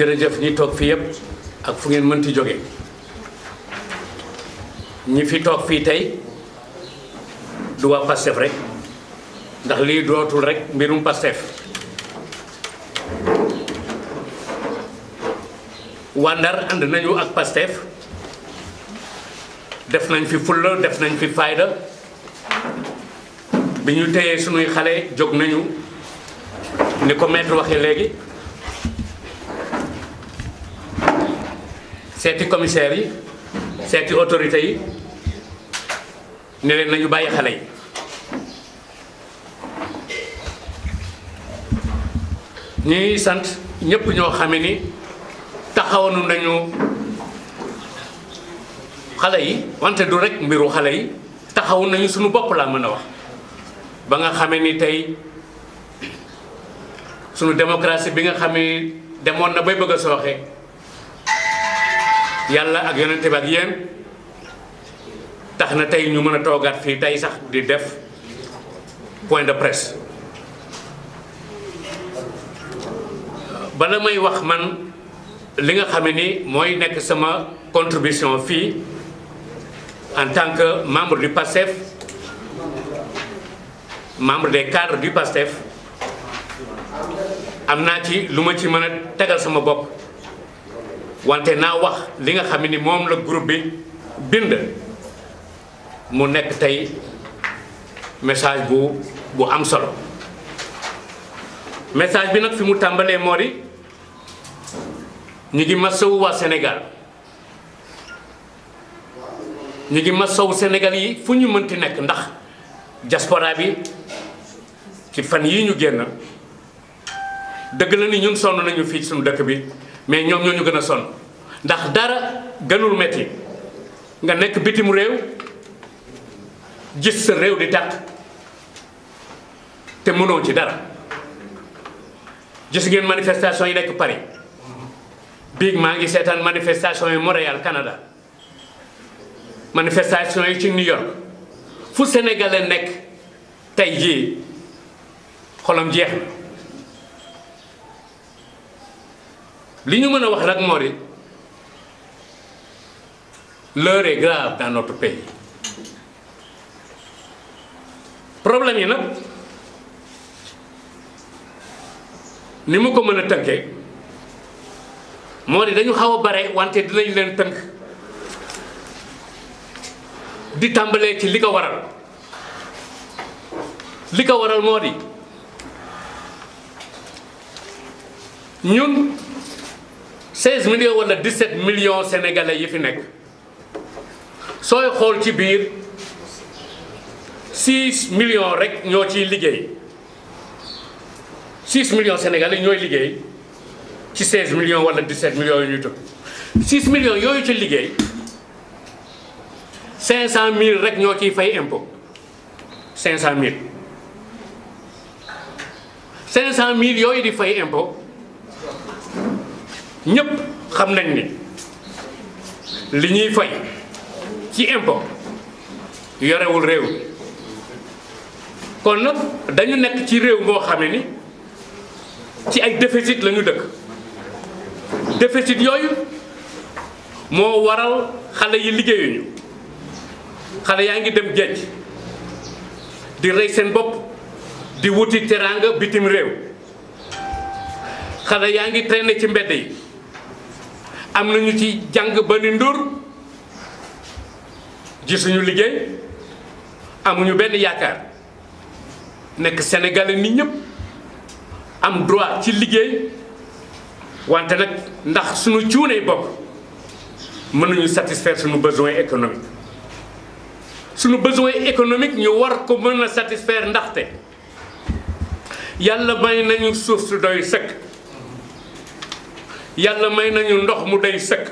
jërëjëf ñi toog fii yëpp ak fu ngeen mënti jóge ñi fi toog fii tey du waa Pastef rek ndax lii dootul rek mbirum Pastef waa Ndar ànd nañu ak Pastef def nañ fi fulla def nañ fi fayda bi ñu téyee sunuy xale jóg nañu ni ko maître waxee léegi seeti commissaire yi seeti autorité yi ne leen nañu bàyyi xale yi ñuy sant ñépp ñoo xame ni taxawanu nañu xale yi wante du rek mbiru xale yi taxawu nañu suñu bopp laa mën a wax ba nga xame ni tey suñu démocratie bi nga xam ni demoon na bay bëgg a sooxe yàlla ak yonente bi ak yéen tax na tey ñu mën a toogaat fii tey sax di def point de presse bala may wax man li nga xam ni mooy nekk sama contribution fii en tant que membre du PASTEF membre des cadres du PASTEF am naa ci lu ma ci mën a tegal sama bopp wante naa wax li nga xam ni moom la groupe bi bind mu nekk tey message bu am solo message bi nag fi mu tàmbalee moo di ñu ngi masawu waa Sénégal ñu ngi masawu Sénégal yi fu ñu mënti nekk ndax diaspora bi ci fan yii ñu génn dëgg la ni ñun sonn nañu fii suñu dëkk bi mais ñoom ñoo ñu gën a sonn ndax dara gënul metti nga nekk bitim réew gis sa réew di tàkk te mënoo ci dara gis ngeen manifestation yi nekk Paris biig maa ngi seetaan manifestation yi Montréal Canada manifestation yi ci New York fu sénégalais nekk tey jii xolam jeex na li ñu mën a wax rek moo di l'heure est grave dans notre pays problème yi nag ni mu ko mën a tënkee moo di dañu xaw a bare wante dinañ leen tënk di tàmbalee ci li ko waral moo di ñun 16 millions wala 17 millions sénégalais yi fi nekk sooy xool ci biir 6 millions rek ñoo ciy liggéey 6 millions sénégalais ñooy liggéey ci 16 millions wala 17 millions yu ñuy tudd 6 millions yooyu ci liggéey 500000 rek ñoo ciy fay impôt 500000 yooyu di fay impôt ñëpp xam nañ ni li ñuy fay ci impôt yorewul réew kon nag dañu nekk ci réew moo xam ne ni ci ay déficit la ñu dëkk déficit yooyu moo waral xale yi liggéeyuñu xale yaa ngi dem géej di rey seen bopp di wuti teraanga bitim réew xale yaa ngi traîner ci mbedd yi am nañu ci jàng ba ni ndur gisuñu liggéey amuñu benn yaakaar nekk sénégalais nit ñëpp am droit ci liggéey wante nag ndax suñu cuunee bopp mënuñu satisfaire suñu besoin économique suñu besoin économique ñu war ko mën a satisfaire ndaxte yàlla may nañu suuf su doy sëkk yàlla may nañu ndox mu doy sëkk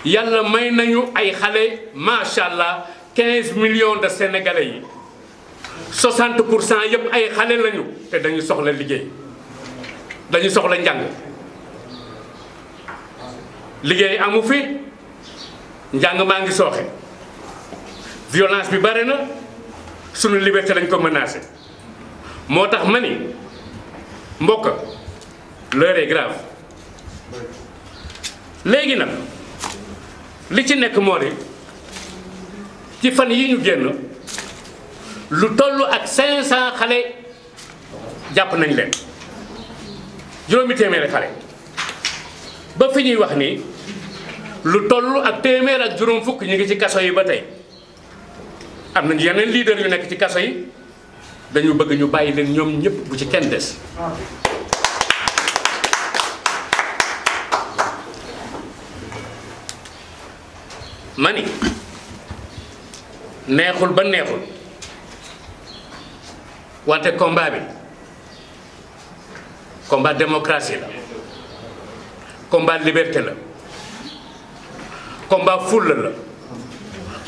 yàlla may nañu ay xale macha allah 15 millions de sénégalais yi 60% yëpp ay xale lañu te dañu soxla liggéey dañu soxla njàng liggéey amu fi njàng maa ngi sooxe violence bi bare na sunu liberté lañ ko menacé moo tax ma ni mbokk l'heure est grave léegi nag li ci nekk moo di ci fan yi ñu génn lu toll ak 500 xale jàpp nañ leen juróomi téeméeri xale ba fi ñuy wax ni lu toll ak téeméer ak juróom fukk ñu ngi ci kaso yi ba tey am nañu yeneen leader yu nekk ci kaso yi dañu bëgg ñu bàyyi leen ñoom ñëpp bu ci kenn des. mani neexul ba neexul wante combat bi combat démocratie la combat liberté la combat fulla la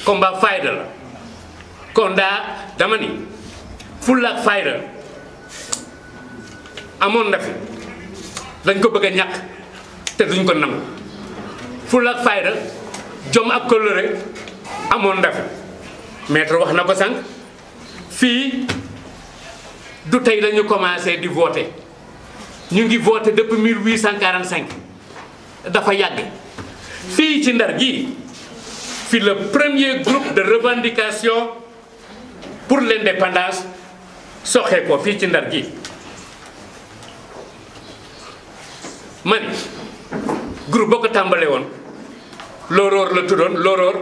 combat fayda la combat dama ni fulla ak fayda amoon na fi dañ ko bëgg a ñàkk te duñ ko nangu fulla ak fayda jom ak kóllëre amoon na fi maître wax na ko sànq fii du tey la ñu commencé di voter ñu ngi voter depuis 1845 dafa yàgg fii ci Ndar gi fi le premier groupe de revendication pour l'indépendance soxee ko fii ci Ndar gi ma ni groupe boo ko tàmbalee woon Loroor la tuddoon Loroor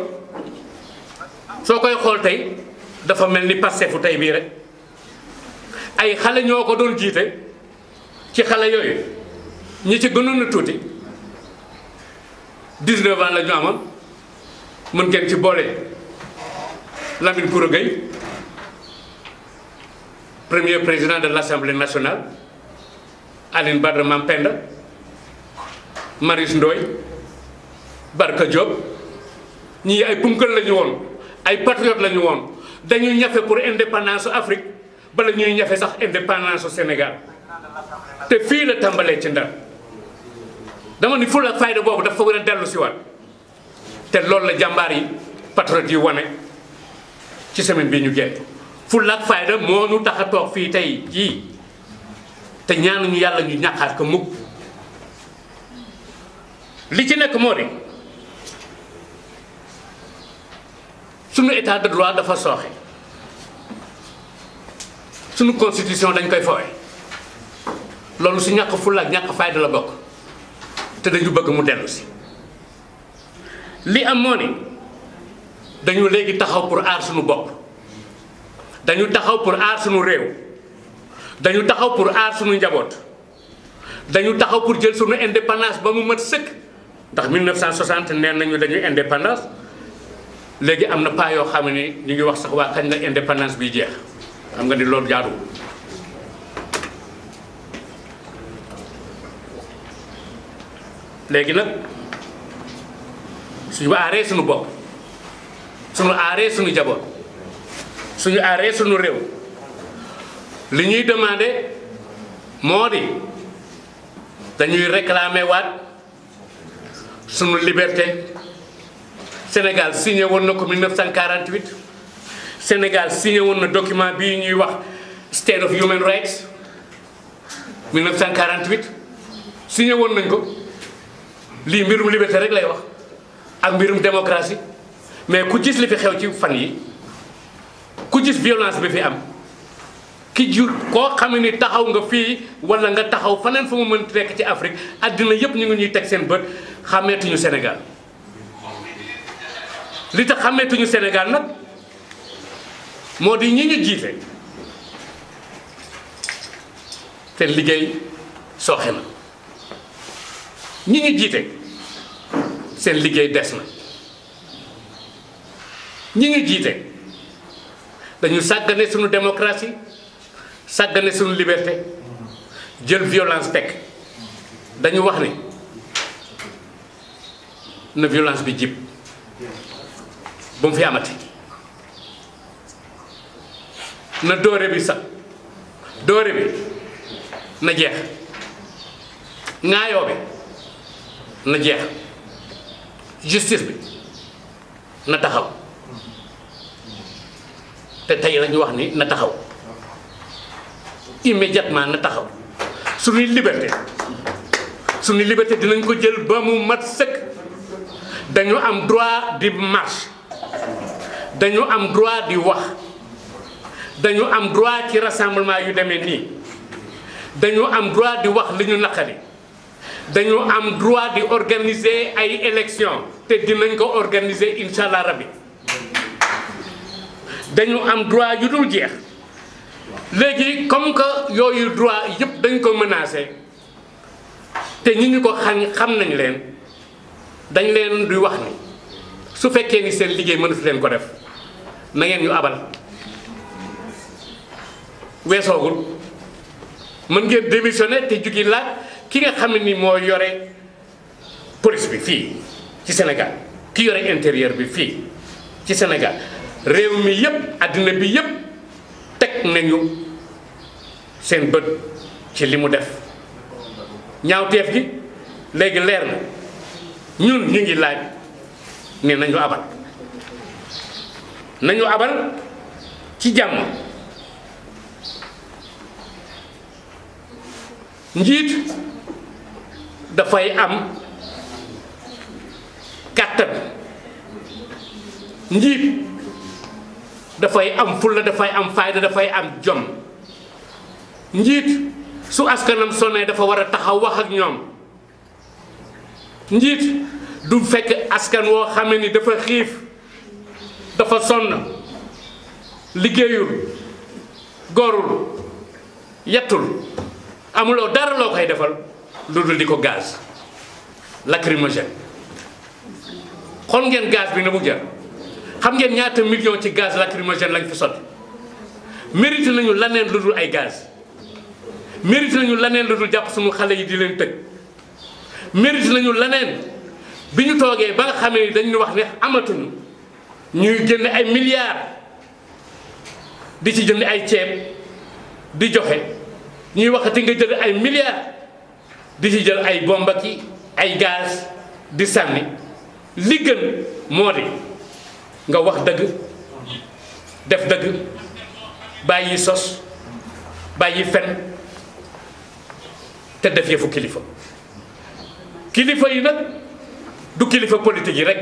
soo koy xool tey dafa mel ni Pastefu tey bii rek ay xale ñoo ko doon jiite ci xale yooyu ñi ci gënoon a tuuti 19 ans la ñu amoon mën ngeen ci boole Lamine Koura Gueye premier président de l'Assemblée nationale Aline Badara Mampenda Maris Ndoye Barka Diop ñii ay punkal la ñu woon ay patriote la ñu woon dañuy ñafe pour indépendance Afrique bala ñuy ñafe sax indépendance Sénégal te fii la tàmbalee ci Ndar dama ni fulla ak fayda boobu dafa war a dellu si waat te loolu la jàmbaar yi patriote yi wane ci semaine bii ñu génn fulla ak fayda moo ñu tax a toog fii tey jii te ñaanuñu yàlla ñu ñàkkaat ko mukk li ci nekk moo di sunu état de droit dafa sooxe sunu constitution dañ koy foowe loolu si ñàkk fulla ak ñàkk fayda la bokk te dañu bëgg mu dellu si li am moo ni dañu léegi taxaw pour aar sunu bopp dañu taxaw pour aar sunu réew dañu taxaw pour aar sunu njaboot dañu taxaw pour jël sunu indépendance ba mu mat sëkk ndax 1960 neen nañu dañuy indépendance léegi am na pas yoo xam ne ñu ngi wax sax waa kañ la indépendance bi jeex xam nga ni loolu jaaduwul léegi nag suñu aaree suñu bopp suñu aaree suñu jaboot suñu aaree suñu réew li ñuy demandé moo di dañuy réclamer waat suñu liberté. Sénégal signé woon na ko 1948 Sénégal signé woon na document bii ñuy wax State of Human Rights 1948 signé woon nañ ko lii mbirum liberté rek lay wax ak mbirum démocratie mais ku gis li fi xew ci fan yi ku gis violence bi fi am ki jur koo xam ni taxaw nga fii wala nga taxaw faneen fu mu mën nekk ci Afrique àddina yépp ñu ngi ñuy teg seen bët xàmmeetuñu Sénégal li tax xàmmeetuñu Sénégal nag moo di ñi ñu jiite seen liggéey sooxe na ñi ñu jiite seen liggéey des na ñi ñu jiite dañu sàggane suñu démocratie sàggane suñu liberté jël violence teg dañu wax ni na violence bi jib bu mu fi amati na doore bi sax doore bi na jeex ŋaayoo bi na jeex justice bi na taxaw te tey la ñu wax ni na taxaw immédiatement na taxaw suñuy liberté suñu liberté dinañ ko jël ba mu mat sëkk. dañu am droit di marche dañu am droit di wax dañu am droit ci rassemblement yu demee nii dañu am droit di wax li ñu naqari dañu am droit di organiser ay élections te dinañ ko organiser incha allah rabbi dañu am droit yu dul jeex léegi comme que yooyu droit yëpp dañ ko menacé te ñi ñu ko xam nañ leen dañ leen di wax ni su fekkee ni seen liggéey mënatu leen ko def na ngeen ñu abal weesoogul mën ngeen démissionner te jugi laaj ki nga xam ne ni moo yore police bi fii ci Sénégal ki yore intérieur bi fii ci Sénégal réew mi yépp àddina bi yépp teg nañu seen bët ci li mu def ñaawteef gi léegi leer na ñun ñu ngi laaj ne nañu abal ci jàmm njiit dafay am kàttan njiit dafay am fulla dafay am fayda dafay am jom njiit su askanam sonnee dafa war a taxaw wax ak ñoom njiit du fekk askan woo xam ni dafa xiif dafa sonn liggéeyul gorul yettul amuloo dara loo koy defal lu dul di ko gaz lacrymogène xool ngeen gaz bi na mu jar xam ngeen ñaata million ci gaz lacrymogène lañ fi sotti mérite nañu laneen lu dul ay gaz mérite nañu laneen lu dul jàpp suñu xale yi di leen tëj mérite nañu laneen bi ñu toogee ba nga xamee ni dañu wax ne amatuñu ñuy jënd ay milliards di ci jënd ay ceeb di joxe ñuy waxati nga jël ay milliards di ci jël ay bomba ki ay gaz di sànni li gën moo di nga wax dëgg def dëgg bàyyi sos bàyyi fen te def yëfu kilifa kilifa yi nag du kilifa politique yi rek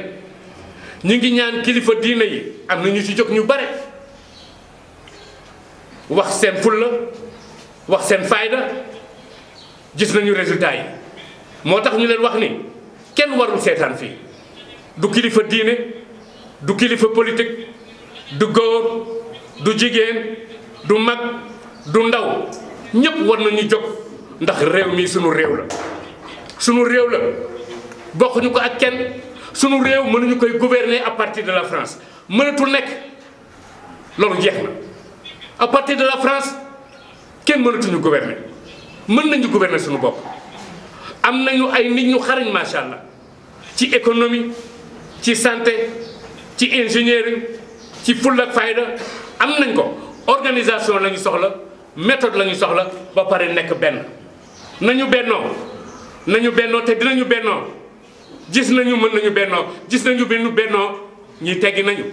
ñu ngi ñaan kilifa diine yi am na ñu ci jóg ñu bare wax seen fulla wax seen fayda gis nañu résultat yi moo tax ñu leen wax ni kenn warul seetaan fii du kilifa diine du kilifa politique du góor du jigéen du mag du ndaw ñépp war nañu jóg ndax réew mi sunu réew la sunu réew la bokkuñu ko ak kenn sunu réew mënuñu koy gouverner à partir de la France mënatul nekk loolu jeex na à partir de la France kenn mënatuñu gouverner mën nañu gouverner sunu bopp am nañu ay nit ñu xarañ macha allah ci économie ci santé ci ingénierie ci fulla ak fayda am nañ ko organisation la ñu soxla méthode la ñu soxla ba pare nekk benn nañu bennoo te dinañu bennoo gis nañu mën nañu bennoo gis nañu bennoo ñi teggi nañu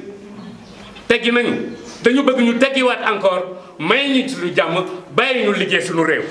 dañu bëgg ñu teggiwaat encore may ñu ci lu jàmm bàyyi ñu liggéey suñu réew